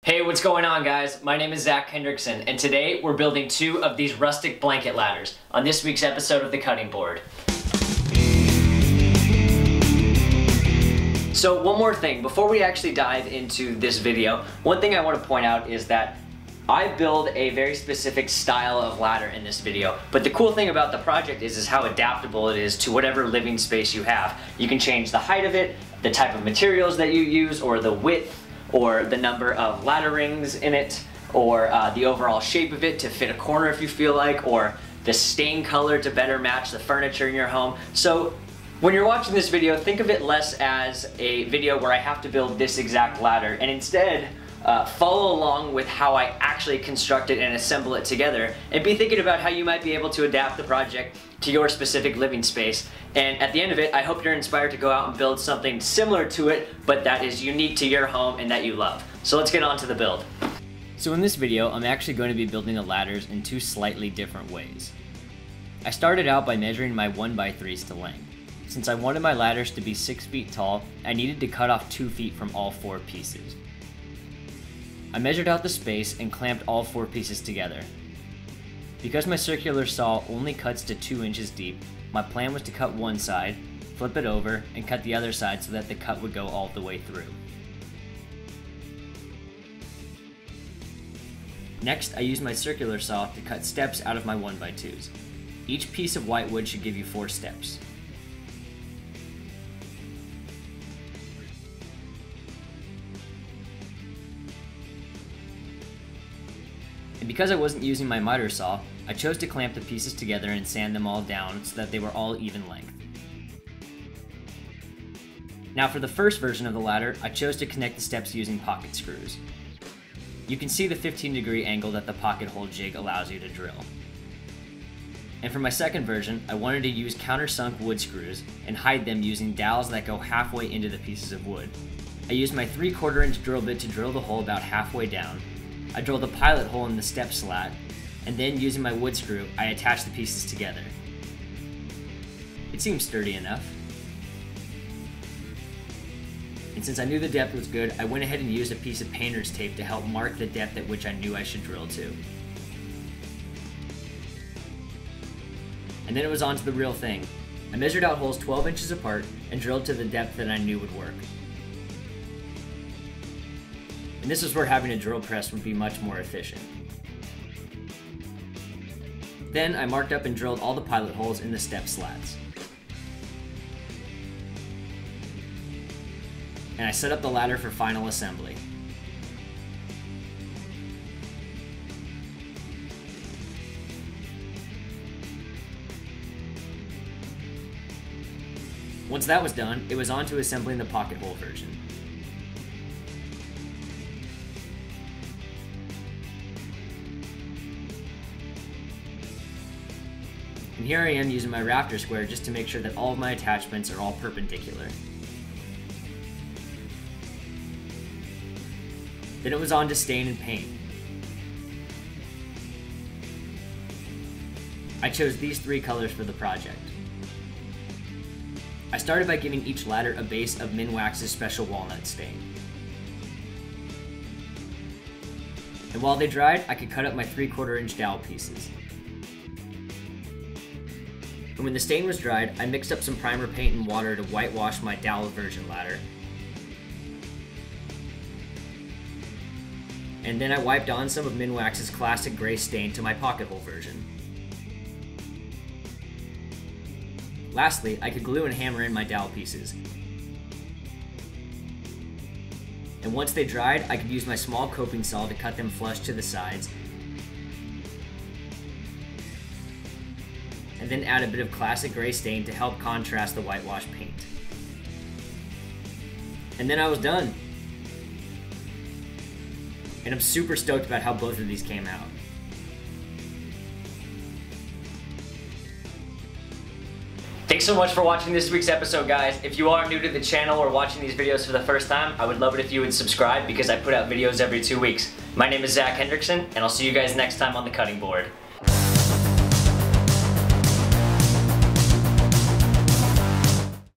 Hey, what's going on, guys? My name is Zach Hendrickson, and today we're building 2 of these rustic blanket ladders on this week's episode of The Cutting Board. So one more thing, before we actually dive into this video, one thing I want to point out is that I build a very specific style of ladder in this video, but the cool thing about the project is how adaptable it is to whatever living space you have. You can change the height of it, the type of materials that you use, or the width, or the number of ladder rings in it, or the overall shape of it to fit a corner if you feel like, or the stain color to better match the furniture in your home. So when you're watching this video, think of it less as a video where I have to build this exact ladder, and instead follow along with how I actually construct it and assemble it together, and be thinking about how you might be able to adapt the project to your specific living space. And at the end of it, I hope you're inspired to go out and build something similar to it, but that is unique to your home and that you love. So let's get on to the build. So in this video, I'm actually going to be building the ladders in 2 slightly different ways. I started out by measuring my 1x3s to length. Since I wanted my ladders to be 6 feet tall, I needed to cut off 2 feet from all 4 pieces. I measured out the space and clamped all 4 pieces together. Because my circular saw only cuts to 2 inches deep, my plan was to cut one side, flip it over, and cut the other side so that the cut would go all the way through. Next, I used my circular saw to cut steps out of my 1x2s. Each piece of white wood should give you 4 steps. And because I wasn't using my miter saw, I chose to clamp the pieces together and sand them all down so that they were all even length. Now for the first version of the ladder, I chose to connect the steps using pocket screws. You can see the 15-degree angle that the pocket hole jig allows you to drill. And for my second version, I wanted to use countersunk wood screws and hide them using dowels that go halfway into the pieces of wood. I used my 3/4 inch drill bit to drill the hole about halfway down. I drilled a pilot hole in the step slat, and then using my wood screw, I attached the pieces together. It seemed sturdy enough. And since I knew the depth was good, I went ahead and used a piece of painter's tape to help mark the depth at which I knew I should drill to. And then it was on to the real thing. I measured out holes 12 inches apart and drilled to the depth that I knew would work. And this is where having a drill press would be much more efficient. Then I marked up and drilled all the pilot holes in the step slats. And I set up the ladder for final assembly. Once that was done, it was on to assembling the pocket hole version. And here I am using my rafter square just to make sure that all of my attachments are all perpendicular. Then it was on to stain and paint. I chose these 3 colors for the project. I started by giving each ladder a base of Minwax's special walnut stain. And while they dried, I could cut up my 3/4 inch dowel pieces. And when the stain was dried, I mixed up some primer paint and water to whitewash my dowel version ladder. And then I wiped on some of Minwax's classic gray stain to my pocket hole version. Lastly, I could glue and hammer in my dowel pieces. And once they dried, I could use my small coping saw to cut them flush to the sides, and then add a bit of classic gray stain to help contrast the whitewash paint. And then I was done. And I'm super stoked about how both of these came out. Thanks so much for watching this week's episode, guys. If you are new to the channel or watching these videos for the first time, I would love it if you would subscribe because I put out videos every 2 weeks. My name is Zach Hendrickson, and I'll see you guys next time on The Cutting Board.